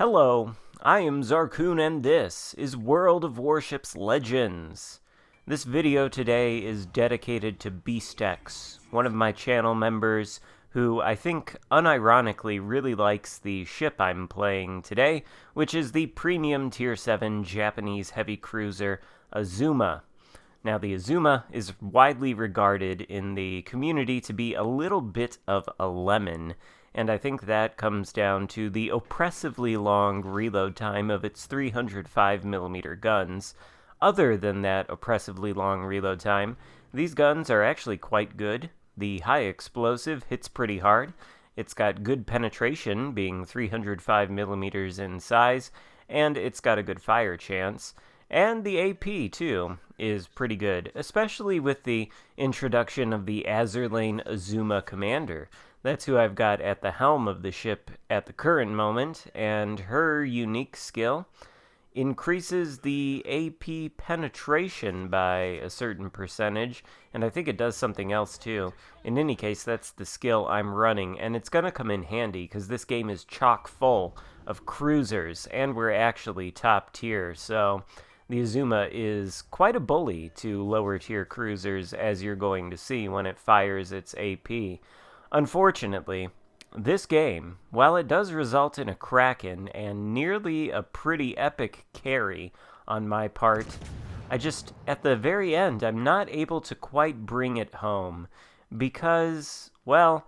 Hello, I am Xarkun and this is World of Warships Legends. This video today is dedicated to BeastX, one of my channel members who I think unironically really likes the ship I'm playing today, which is the premium Tier 7 Japanese heavy cruiser Azuma. Now, the Azuma is widely regarded in the community to be a little bit of a lemon, and I think that comes down to the oppressively long reload time of its 305mm guns. Other than that oppressively long reload time, these guns are actually quite good. The high explosive hits pretty hard. It's got good penetration, being 305mm in size, and it's got a good fire chance. And the AP, too, is pretty good, especially with the introduction of the Azur Azuma Commander. That's who I've got at the helm of the ship at the current moment, and her unique skill increases the AP penetration by a certain percentage, and I think it does something else too. In any case, that's the skill I'm running, and it's going to come in handy because this game is chock full of cruisers, and we're actually top tier, so the Azuma is quite a bully to lower tier cruisers, as you're going to see when it fires its AP. Unfortunately, this game, while it does result in a Kraken and nearly a pretty epic carry on my part, at the very end, I'm not able to quite bring it home because, well,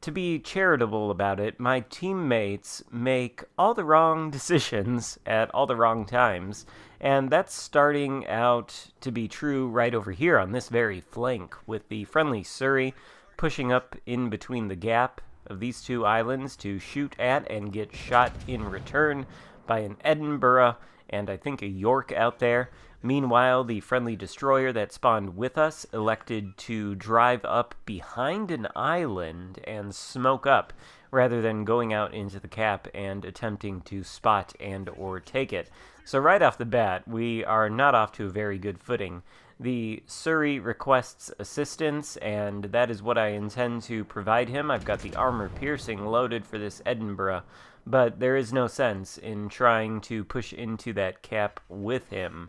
to be charitable about it, my teammates make all the wrong decisions at all the wrong times, and that's starting out to be true right over here on this very flank, with the friendly Surrey pushing up in between the gap of these two islands to shoot at and get shot in return by an Edinburgh and I think a York out there. Meanwhile, the friendly destroyer that spawned with us elected to drive up behind an island and smoke up, rather than going out into the cap and attempting to spot and or take it. So right off the bat, we are not off to a very good footing. The Surrey requests assistance, and that is what I intend to provide him. I've got the armor piercing loaded for this Edinburgh, but there is no sense in trying to push into that cap with him.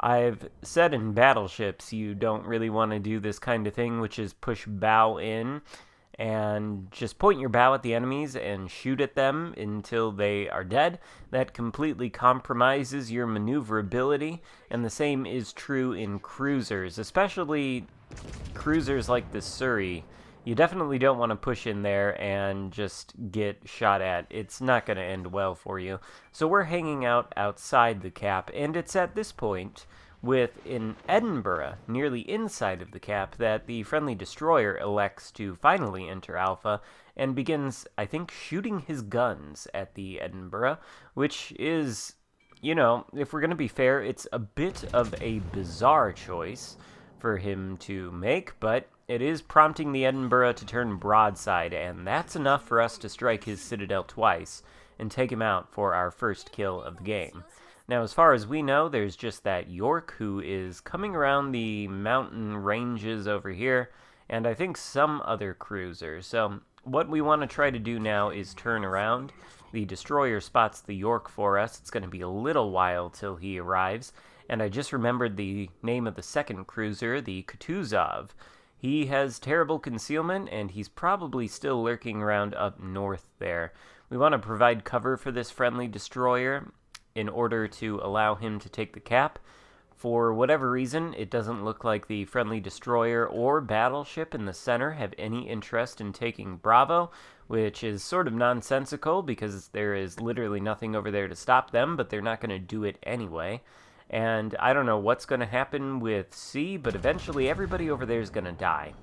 I've said in battleships you don't really want to do this kind of thing, which is push bow in and just point your bow at the enemies and shoot at them until they are dead. That completely compromises your maneuverability, and the same is true in cruisers, especially cruisers like the Surrey. You definitely don't want to push in there and just get shot at. It's not going to end well for you. So we're hanging out outside the cap, and it's at this point, with an Edinburgh nearly inside of the cap, that the friendly destroyer elects to finally enter Alpha and begins, I think, shooting his guns at the Edinburgh, which is, you know, if we're going to be fair, it's a bit of a bizarre choice for him to make, but it is prompting the Edinburgh to turn broadside, and that's enough for us to strike his citadel twice and take him out for our first kill of the game. Now, as far as we know, there's just that York who is coming around the mountain ranges over here, and I think some other cruiser. So what we want to try to do now is turn around. The destroyer spots the York for us. It's going to be a little while till he arrives, and I just remembered the name of the second cruiser, the Kutuzov. He has terrible concealment, and he's probably still lurking around up north there. We want to provide cover for this friendly destroyer in order to allow him to take the cap. For whatever reason, it doesn't look like the friendly destroyer or battleship in the center have any interest in taking Bravo, which is sort of nonsensical because there is literally nothing over there to stop them, but they're not going to do it anyway. And I don't know what's going to happen with C, but eventually everybody over there is going to die.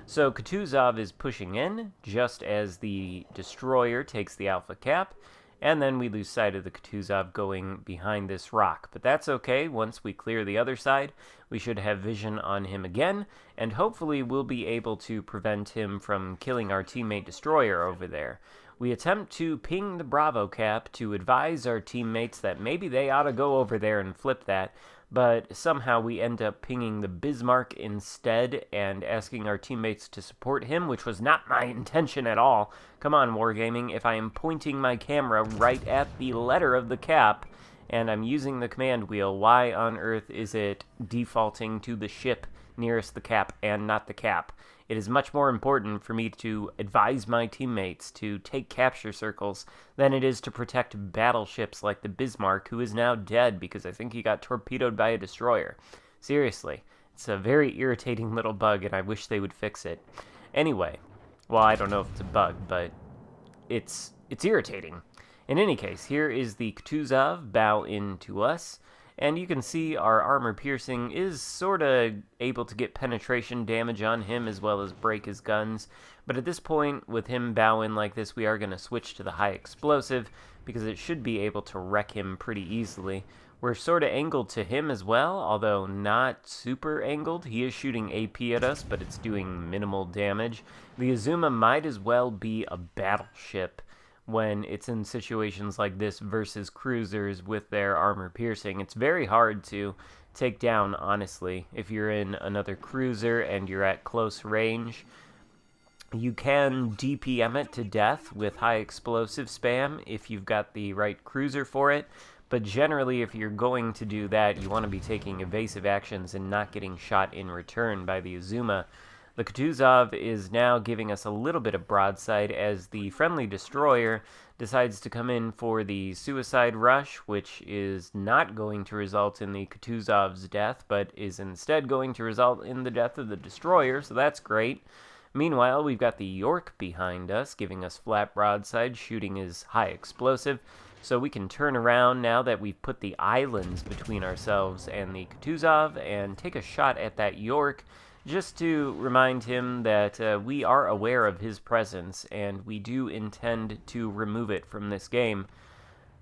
So Kutuzov is pushing in just as the destroyer takes the Alpha cap, and then we lose sight of the Kutuzov going behind this rock. But that's okay. Once we clear the other side, we should have vision on him again, and hopefully we'll be able to prevent him from killing our teammate destroyer over there. We attempt to ping the Bravo cap to advise our teammates that maybe they ought to go over there and flip that, but somehow we end up pinging the Bismarck instead and asking our teammates to support him, which was not my intention at all. Come on, Wargaming, if I am pointing my camera right at the letter of the cap, and I'm using the command wheel, why on earth is it defaulting to the ship nearest the cap and not the cap? It is much more important for me to advise my teammates to take capture circles than it is to protect battleships like the Bismarck, who is now dead because I think he got torpedoed by a destroyer. Seriously, it's a very irritating little bug, and I wish they would fix it. Anyway, well, I don't know if it's a bug, but it's irritating. In any case, here is the Kutuzov bow into us, and you can see our armor piercing is sorta able to get penetration damage on him as well as break his guns, but at this point, with him bow in like this, we are going to switch to the high explosive, because it should be able to wreck him pretty easily. We're sorta angled to him as well, although not super angled. He is shooting AP at us, but it's doing minimal damage. The Azuma might as well be a battleship when it's in situations like this versus cruisers with their armor piercing. It's very hard to take down, honestly. If you're in another cruiser and you're at close range, you can DPM it to death with high explosive spam if you've got the right cruiser for it, but generally if you're going to do that, you want to be taking evasive actions and not getting shot in return by the Azuma. The Kutuzov is now giving us a little bit of broadside as the friendly destroyer decides to come in for the suicide rush, which is not going to result in the Kutuzov's death, but is instead going to result in the death of the destroyer, so that's great. Meanwhile, we've got the York behind us, giving us flat broadside, shooting his high explosive, so we can turn around now that we've put the islands between ourselves and the Kutuzov and take a shot at that York, just to remind him that we are aware of his presence, and we do intend to remove it from this game.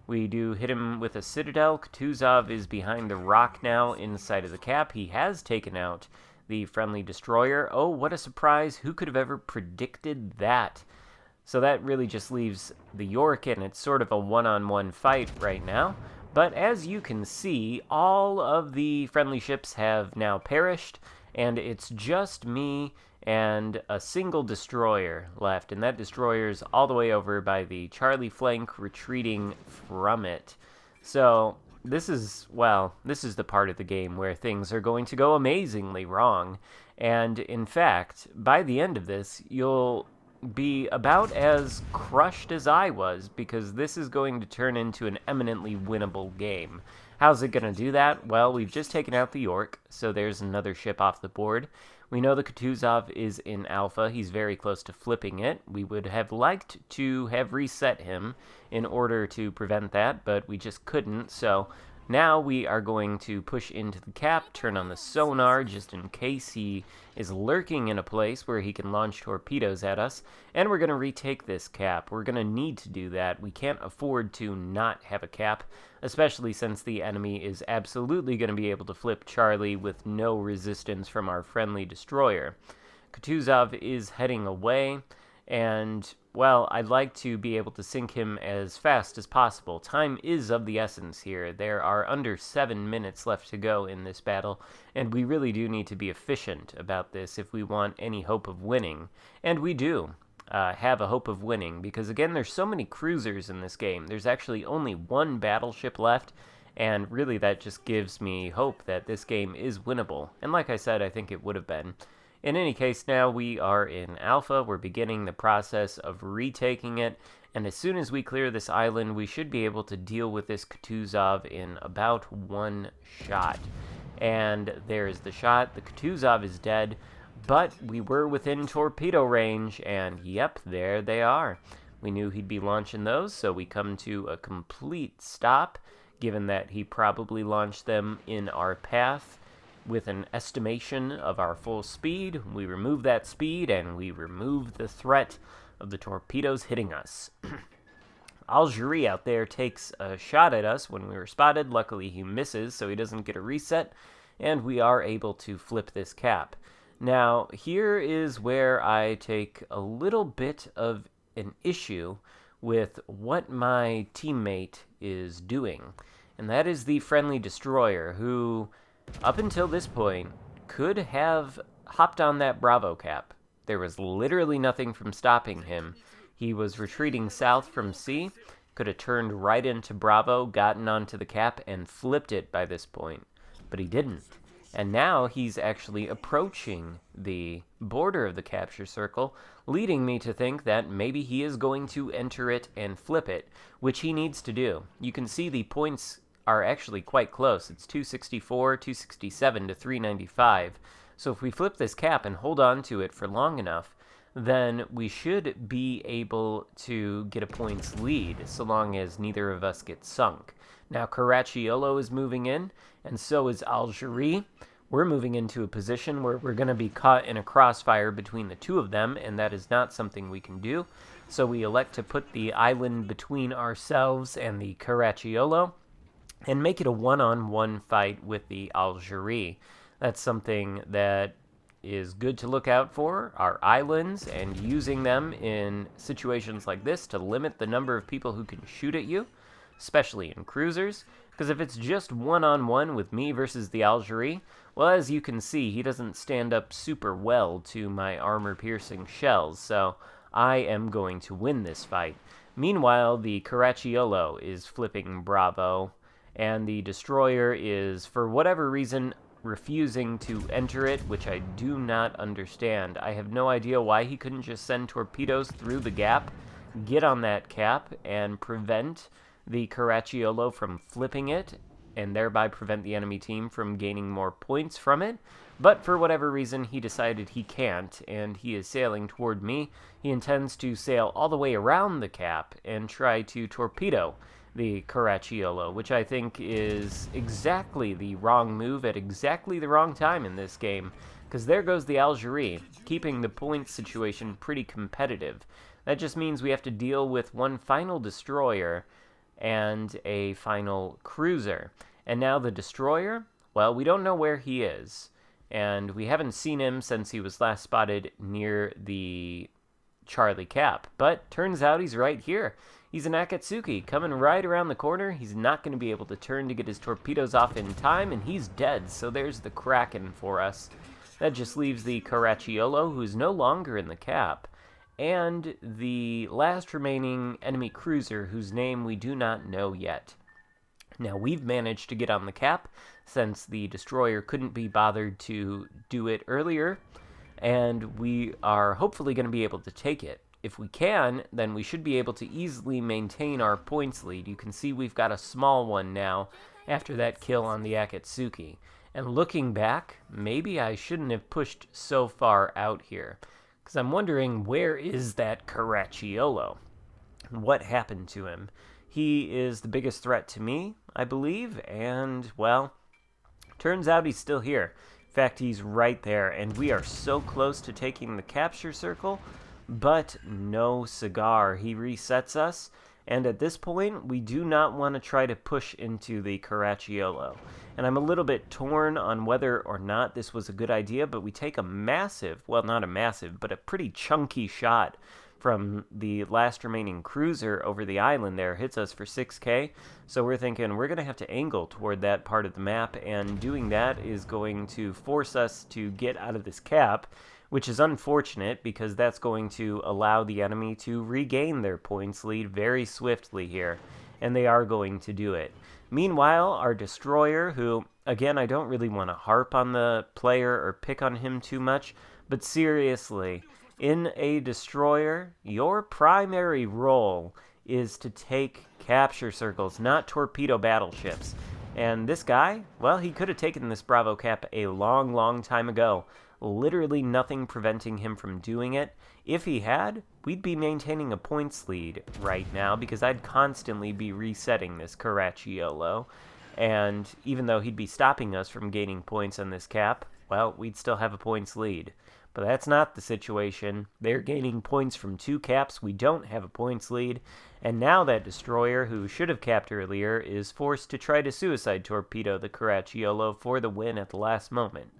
We do hit him with a Citadel. Kutuzov is behind the rock now inside of the cap. He has taken out the friendly destroyer. Oh, what a surprise. Who could have ever predicted that? So that really just leaves the York, and it's sort of a one-on-one fight right now. But as you can see, all of the friendly ships have now perished, and it's just me and a single destroyer left, and that destroyer's all the way over by the Charlie flank, retreating from it. So this is the part of the game where things are going to go amazingly wrong, and in fact, by the end of this, you'll be about as crushed as I was, because this is going to turn into an eminently winnable game. How's it going to do that? Well, we've just taken out the York, so there's another ship off the board. We know the Kutuzov is in Alpha. He's very close to flipping it. We would have liked to have reset him in order to prevent that, but we just couldn't, so now we are going to push into the cap, turn on the sonar just in case he is lurking in a place where he can launch torpedoes at us, and we're going to retake this cap. We're going to need to do that. We can't afford to not have a cap, especially since the enemy is absolutely going to be able to flip Charlie with no resistance from our friendly destroyer. Kutuzov is heading away, and well, I'd like to be able to sink him as fast as possible. Time is of the essence here. There are under 7 minutes left to go in this battle, and we really do need to be efficient about this if we want any hope of winning. And we do have a hope of winning, because again, there's so many cruisers in this game. There's actually only one battleship left, and really that just gives me hope that this game is winnable. And like I said, I think it would have been. In any case, now we are in Alpha. We're beginning the process of retaking it, and as soon as we clear this island, we should be able to deal with this Kutuzov in about one shot. And there's the shot. The Kutuzov is dead, but we were within torpedo range, and yep, there they are. We knew he'd be launching those, so we come to a complete stop, given that he probably launched them in our path. With an estimation of our full speed, we remove that speed, and we remove the threat of the torpedoes hitting us. Algeria out there takes a shot at us when we were spotted. Luckily, he misses, so he doesn't get a reset, and we are able to flip this cap. Now, here is where I take a little bit of an issue with what my teammate is doing. And that is the friendly destroyer, who, up until this point, could have hopped on that Bravo cap. There was literally nothing from stopping him. He was retreating south from C, could have turned right into Bravo, gotten onto the cap, and flipped it by this point. But he didn't. And now he's actually approaching the border of the capture circle, leading me to think that maybe he is going to enter it and flip it, which he needs to do. You can see the points are actually quite close. It's 264, 267 to 395. So if we flip this cap and hold on to it for long enough, then we should be able to get a points lead, so long as neither of us get sunk. Now Caracciolo is moving in, and so is Algerie. We're moving into a position where we're going to be caught in a crossfire between the two of them, and that is not something we can do. So we elect to put the island between ourselves and the Caracciolo, and make it a one-on-one fight with the Algerie. That's something that is good to look out for, our islands, and using them in situations like this to limit the number of people who can shoot at you, especially in cruisers, because if it's just one-on-one with me versus the Algerie, well, as you can see, he doesn't stand up super well to my armor-piercing shells, so I am going to win this fight. Meanwhile, the Caracciolo is flipping Bravo, and the destroyer is, for whatever reason, refusing to enter it, which I do not understand. I have no idea why he couldn't just send torpedoes through the gap, get on that cap, and prevent the Caracciolo from flipping it, and thereby prevent the enemy team from gaining more points from it. But for whatever reason, he decided he can't, and he is sailing toward me. He intends to sail all the way around the cap and try to torpedo the Caracciolo, which I think is exactly the wrong move at exactly the wrong time in this game, because there goes the Algerie, keeping the point situation pretty competitive. That just means we have to deal with one final destroyer and a final cruiser. And now the destroyer, well, we don't know where he is, and we haven't seen him since he was last spotted near the Charlie Cap, but turns out he's right here. He's an Akatsuki, coming right around the corner. He's not going to be able to turn to get his torpedoes off in time, and he's dead, so there's the Kraken for us. That just leaves the Caracciolo, who's no longer in the cap, and the last remaining enemy cruiser, whose name we do not know yet. Now, we've managed to get on the cap, since the destroyer couldn't be bothered to do it earlier, and we are hopefully going to be able to take it. If we can, then we should be able to easily maintain our points lead. You can see we've got a small one now after that kill on the Akatsuki. And looking back, maybe I shouldn't have pushed so far out here, because I'm wondering, where is that Caracciolo? What happened to him? He is the biggest threat to me, I believe, and, well, turns out he's still here. In fact, he's right there, and we are so close to taking the capture circle, but no cigar. He resets us, and at this point, we do not want to try to push into the Caracciolo. And I'm a little bit torn on whether or not this was a good idea, but we take a massive, well, not a massive, but a pretty chunky shot from the last remaining cruiser over the island there. Hits us for 6k, so we're thinking we're going to have to angle toward that part of the map, and doing that is going to force us to get out of this cap, which is unfortunate because that's going to allow the enemy to regain their points lead very swiftly here, and they are going to do it. Meanwhile, our destroyer, who, again, I don't really want to harp on the player or pick on him too much, but seriously, in a destroyer, your primary role is to take capture circles, not torpedo battleships. And this guy, well, he could have taken this Bravo cap a long, long time ago. Literally nothing preventing him from doing it. If he had, we'd be maintaining a points lead right now, because I'd constantly be resetting this Caracciolo. And even though he'd be stopping us from gaining points on this cap, well, we'd still have a points lead. But that's not the situation. They're gaining points from 2 caps. We don't have a points lead. And now that destroyer, who should have capped earlier, is forced to try to suicide torpedo the Caracciolo for the win at the last moment.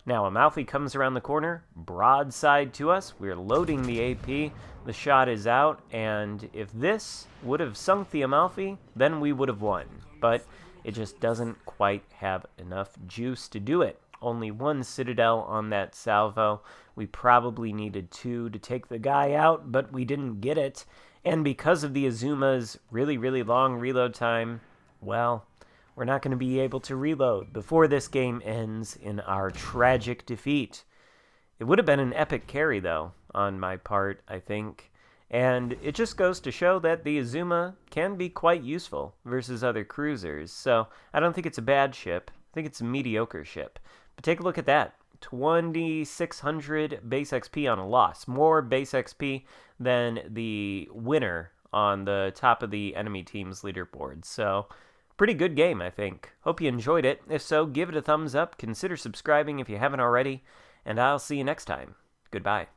Now Amalfi comes around the corner, broadside to us. We're loading the AP. The shot is out, and if this would have sunk the Amalfi, then we would have won. But it just doesn't quite have enough juice to do it. Only one Citadel on that salvo. We probably needed 2 to take the guy out, but we didn't get it. And because of the Azuma's really, really long reload time, well, we're not going to be able to reload before this game ends in our tragic defeat. It would have been an epic carry, though, on my part, I think. And it just goes to show that the Azuma can be quite useful versus other cruisers. So I don't think it's a bad ship. I think it's a mediocre ship. But take a look at that. 2,600 base XP on a loss. More base XP than the winner on the top of the enemy team's leaderboard. So pretty good game, I think. Hope you enjoyed it. If so, give it a thumbs up. Consider subscribing if you haven't already. And I'll see you next time. Goodbye.